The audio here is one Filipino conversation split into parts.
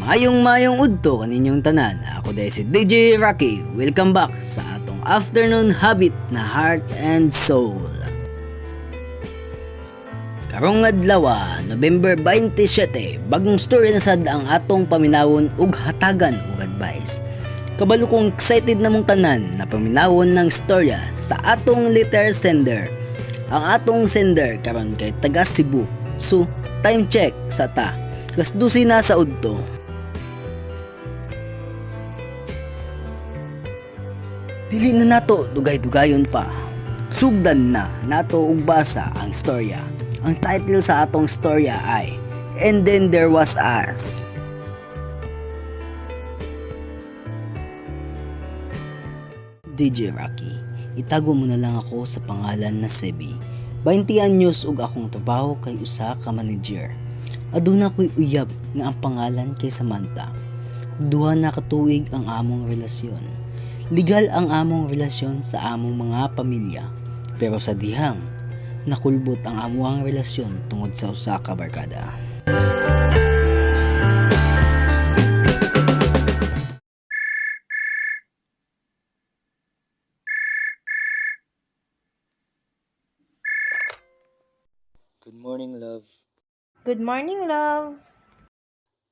Mayong udto kaninyong tanan. Ako dahil si DJ Rocky. Welcome back sa atong afternoon habit na Heart and Soul. Karong adlaw, November 27, bagong story na sad ang atong paminawon ug hatagan ug advice. Kabalo kong excited namong tanan na paminawon ng storya sa atong letter sender. Ang atong sender karon kay taga Cebu. So, time check sa ta. 12 na sa udto. Dili na nato dugay-dugayon pa. Sugdan na nato og basa ang storya. Ang title sa atong storya ay And Then There Was Us. DJ Rocky, itago mo na lang ako sa pangalan na Sebi. 20 anyos ug akong trabaho kay usa ka manager. Aduna ko'y uyab nga ang pangalan kay Samantha. Duha na ka tuig ang among relasyon. Legal ang among relasyon sa among mga pamilya, pero sa dihang, nakulbot ang amuang relasyon tungod sa usa ka barkada. Good morning, love. Good morning, love.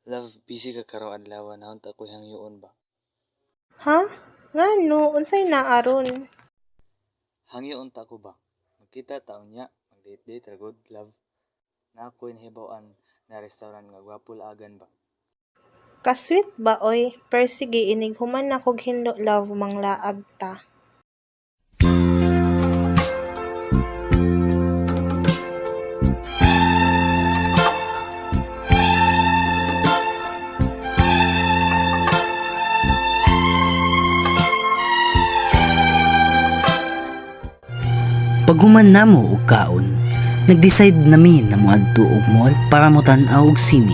Love, busy ka karong adlaw na unta ko hangyoon ba? Ha? Ngano? Unsay na aron? Hangyoon ta ko ba? Magkita taon niya, mag-date-date ra good, love. Na ako'y nahibawan na restaurant nga gwapol agan ba? Kasweet ba oy? Per sige inig human na kog hinlo, love, manglaag ta. Paghuman namo og kaon, nag-decide nami na moadto og mall para mo tan-aw og sine.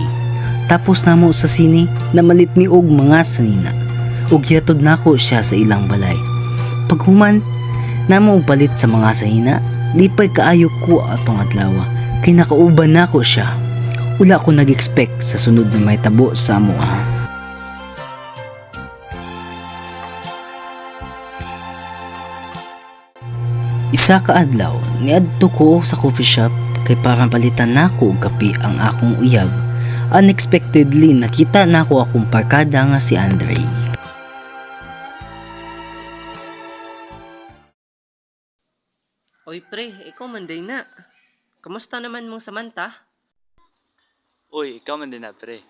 Tapos namo sa sine na malit mi og mga sanina. Ug yatod nako siya sa ilang balay. Paghuman namo og palit sa mga sanina, lipay kaayo ko atong adlaw kay nakauban nako siya. Wala ko nag-expect sa sunod na may tabo sa amoa. Isa ka adlaw, niadto ko sa coffee shop kay parang palitan nako og kape ang akong uyab. Unexpectedly nakita nako akong barkada nga si Andre. Oy pre, ikaw man day na. Kamusta naman mong Samantha? Uy, ikaw man din na, pre.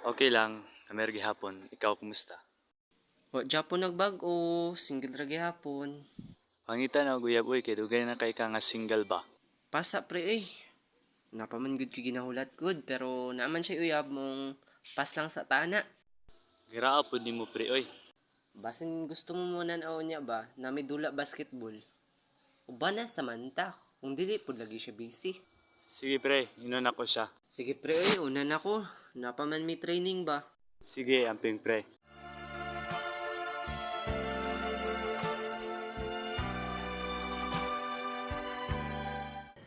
Okay lang, kamergi hapon. Ikaw, kumusta? Wa Japon nagbag o single ra gihapon. Pangita na guyab, uy, kay dugay na kay ka nga single ba? Pasa pre Napaman gud ko ginahulat good pero naaman siya uyab mong pas lang sa tana. Giraa po ni mo, pre, uy. Basin gusto mo muna na niya ba na may dula basketball. Uba na Samantha, kung dili pud lagi siya busy. Sige, pre, inon ako siya. Sige pre, unan ako. Napaman may training ba? Sige, amping, pre.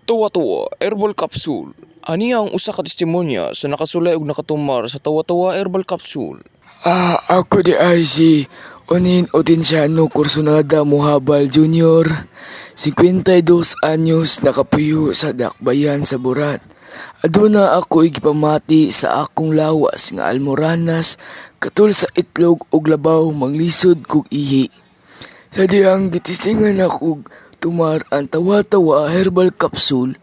Tawa-tawa Herbal Capsule. Ani ang usa ka testimonya sa nakasulay ug nakatumar sa Tawa-tawa Herbal Capsule. Ako di ay si Onin Otenciano Corsonada Mohabal Jr. 52 anyos nakapuyo sa Dakbayan sa Borat. Aduna ako igipamati sa akong lawas nga almoranas katul sa itlog ug labaw manglisod kog ihi. Sa dihang gitistingan ako tumar ang Tawa-tawa Herbal Capsule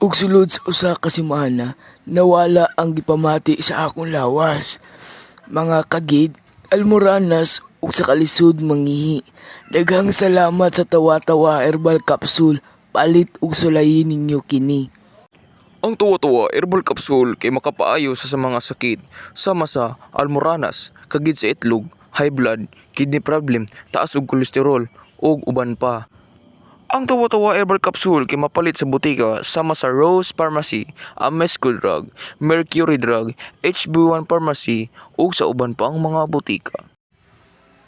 ug sulod sa usa ka semana nawala ang gipamati sa akong lawas. Mga kagid, almoranas ug sa kalisod mangihi. Daghang salamat sa Tawa-tawa Herbal Capsule. Palit ug sulayin ninyo kini. Ang Tawa-tawa Herbal Capsule kay makapaayo sa mga sakit sama sa almoranas, kagid sa itlog, high blood, kidney problem, taas og kolesterol ug uban pa. Ang Tawa-tawa Herbal Capsule kay mapalit sa butika sama sa Rose Pharmacy, Amesco Drug, Mercury Drug, HB1 Pharmacy ug sa uban pa ang mga butika.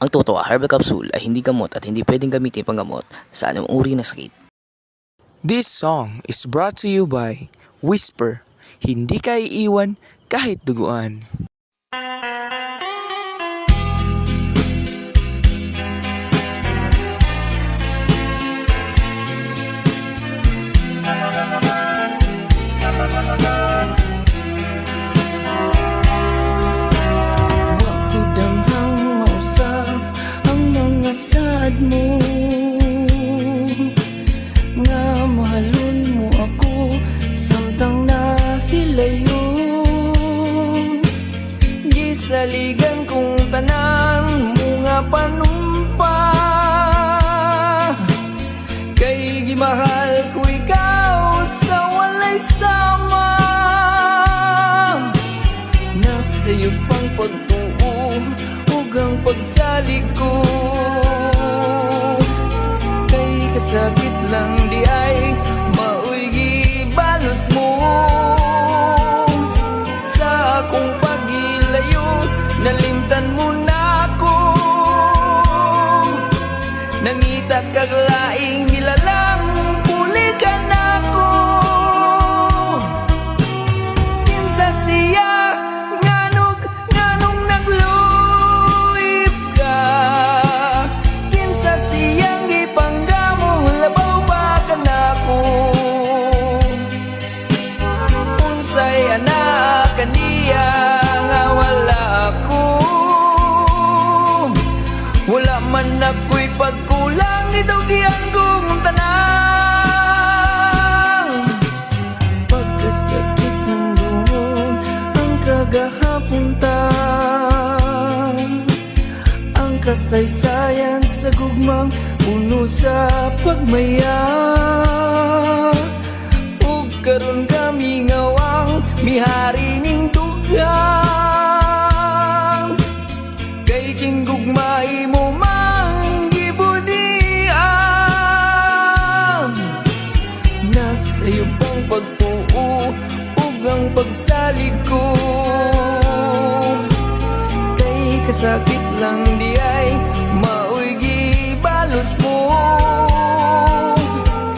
Ang Tawa-tawa Herbal Capsule ay hindi gamot at hindi pwedeng gamitin panggamot sa anumang uri ng sakit. This song is brought to you by Whisper. Hindi ka iiwan kahit duguan. pagsalig ko. Kay kasakit lang di ay maoy gibalos mo. Sa akong pagilayo nalimtan mo na ako. Nangita kag laing nilalang pulikan ako. Kinsa siya nganong nagluip ka. Kinsa siyang ipanggamo labaw ba ka nako. Unsay anak kaniya nga wala ako. Wala man ako'y pagkulang ito diyan kong tanang. Pagkasakit hanggang ang kagahapon ta. Ang kasaysayan sa gugmang puno sa pagmaya. Ug karon kami ngawang mihari ning dugang. Kay kinggugmay mo mang gibudian. Nasa iyo pang pagtuo ug ang pagsalig ko. Kay kasakit lang di ay maoy gibalos mo.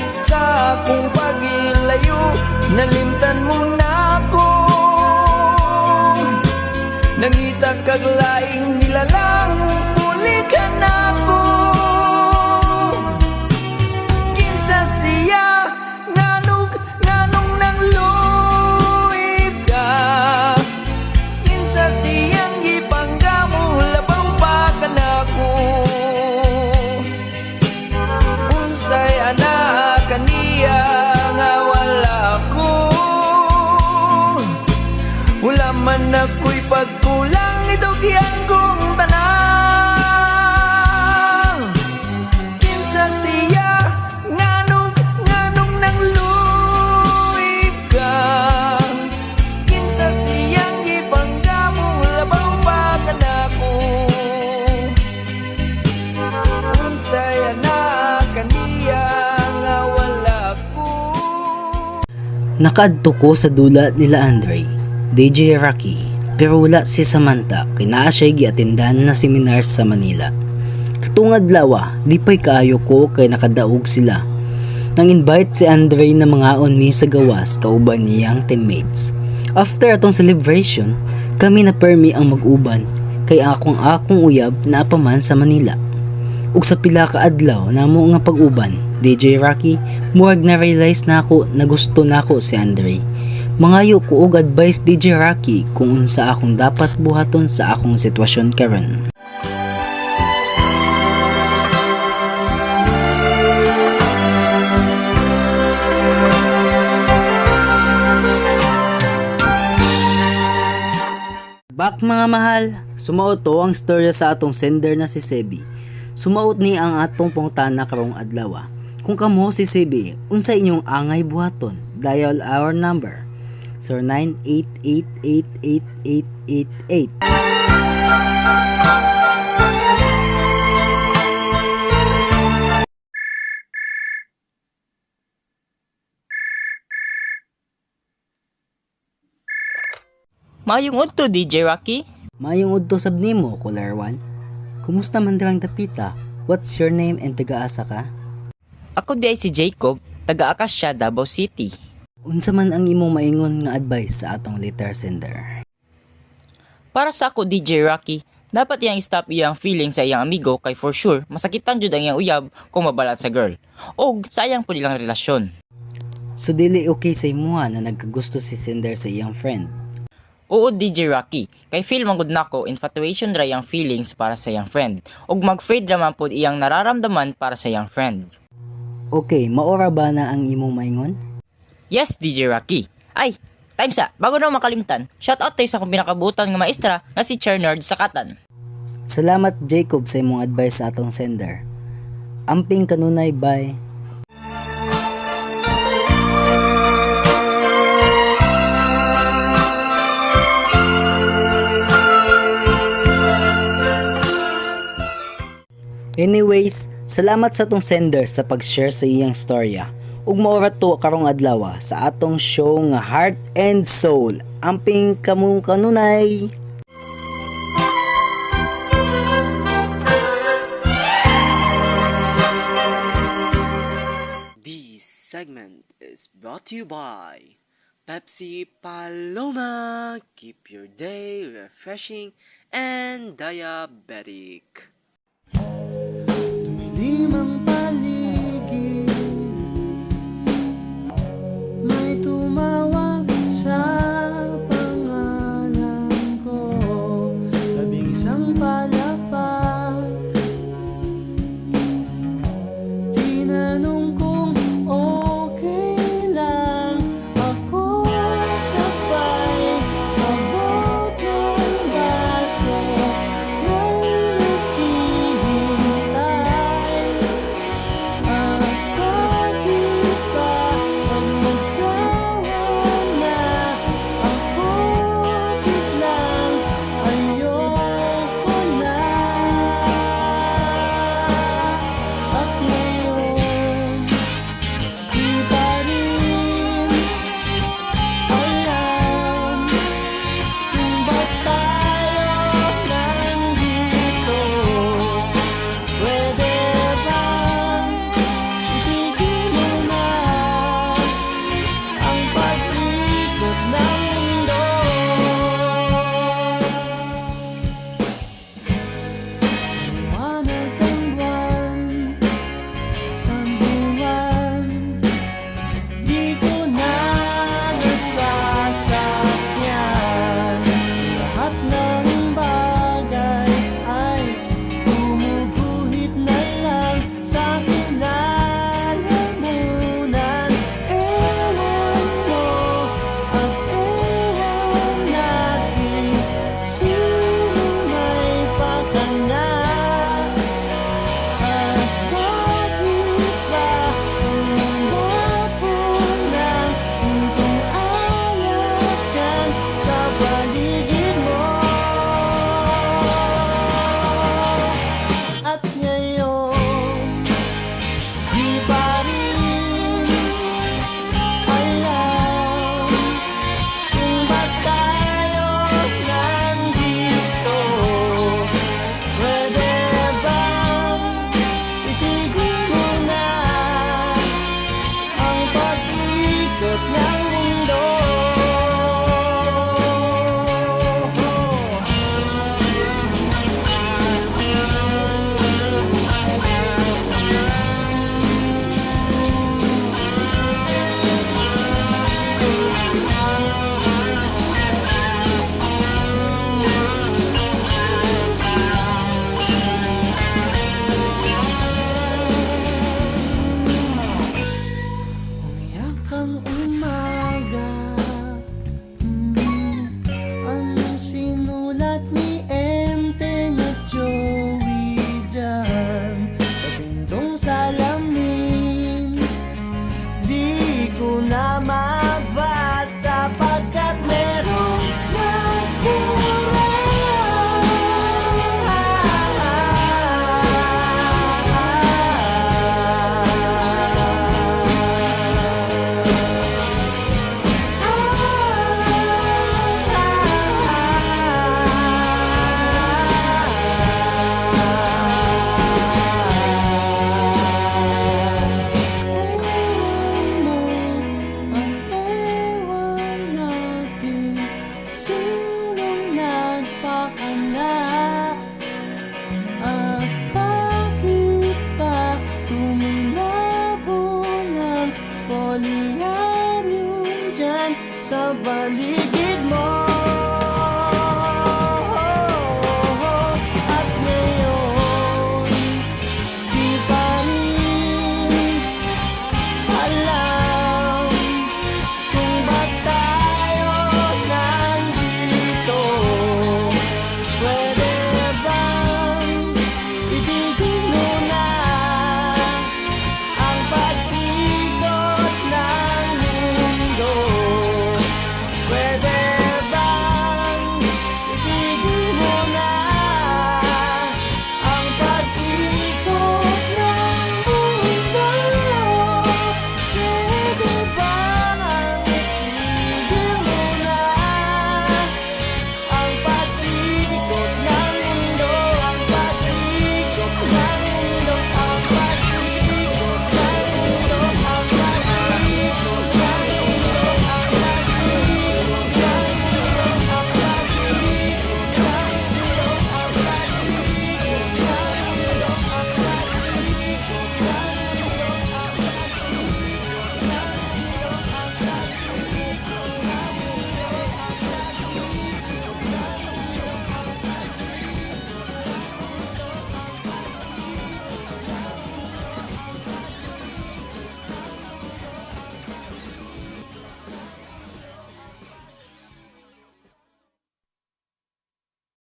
Sa akong pagilayo nalimtan mo na ako. Nangita kag laing nilalang pulikan ako. Kinsa siya nganong nagluip ka. Kinsa siyang gipanggamo labaw pa ka nako. Unsay anak kaniya nga wala ako. Wala man ako'y pagkulang ito diyan kong tanang. Kinsa siya nganong nagluip ka. Kinsa siyang gipanggamo labaw pa ka nako. Unsay anak kaniya nga wala ko. Nakaadto ko sa dula nila Andre, DJ Rocky, pero wala si Samantha kay naa siya'y giatendahan na seminar sa Manila. Katungad lawa, lipay kaayo ko kay nakadaog sila. Nang invite si Andre na mangaon mi sa gawas kauban niyang teammates. After atong celebration, kami na permi ang mag-uban kay akong uyab na apaman sa Manila. Ug sa pila ka adlaw namo nga pag-uban, DJ Rocky, muwag na realize na ako na gusto nako si Andre. Mangayo ko og advice DJ Rocky kung unsa akong dapat buhaton sa akong sitwasyon karon. Back mga mahal, sumaot to ang storya sa atong sender na si Sebi. Sumaot ni ang atong pungtana karong adlaw. Kung kamo si Sebi, unsa inyong angay buhaton? Dial our number 0988888888. Mayong udto DJ Rocky. Mayong udto sab nimo, Caller 1. Kumusta man dirang dapita? What's your name and taga-asa ka? Ako di ay si Jacob, taga Acacia, Davao City. Unsa man ang imong maingon nga advice sa atong letter sender? Para sa ako DJ Rocky, dapat iyang stop iyang feeling sa iyang amigo kay for sure masakitan jud ang iyang uyab kung mabalat sa girl. Og sayang pud ilang relasyon. So dili okay sa imuha na nagkagusto si sender sa iyang friend? Oo DJ Rocky, kay feel man gud nako infatuation ra iyang feelings para sa iyang friend. Og mag-fade ra man pud iyang nararamdaman para sa iyang friend. Okay, maora ba na ang imong maingon? Yes DJ Rocky. Ay, time sa, bago na makalimutan, shoutout tayo sa akong pinakabutan nga maestra nga si Chernard Sakatan. Salamat Jacob sa imong advice sa atong sender. Amping kanunay, bye. Anyways, salamat sa tong sender sa pag-share sa iyang storya. Ug maura to karong adlaw sa atong show nga Heart and Soul. Amping kamo kanunay. This segment is brought to you by Pepsi Paloma. Keep your day refreshing and diabetic. Dumilim ang paligid, may tumawag sa pangalan ko. Labing isang palapag, tinanong kung okay lang ako. Sabay abot ng baso, may naghihintay. At bakit ba pag nagsawa na ako, biglang ayoko na. At ngayon, di pa rin alam kung ba't tayo nandito. Pwede bang itigil mo na ang pag-ikot ng mundo? Liwanag ang buwan, sanduan, di ko na nasasakyan. Lahat ng bagay ay gumuguhit na lang sa kilalamunan. Ewan mo at ewan natin, sinong may pakana. At bakit ba umulapo ng pintong alak dyan sa paligid mo? At ngayon, di pa rin alam kung ba't tayo nandito. Pwede bang itigil mo na ang pag-ikot ng mundo? Umiyak ang umaga. Anong sinulat ni Enteng at Joey dyan sa pintong salamin? Di ko na mabasa pagkat merong nagpura. Ewan mo at ewan natin, sinong nagpakana. At bakit ba tumilabo ng spolyarium dyan sa paligid mo?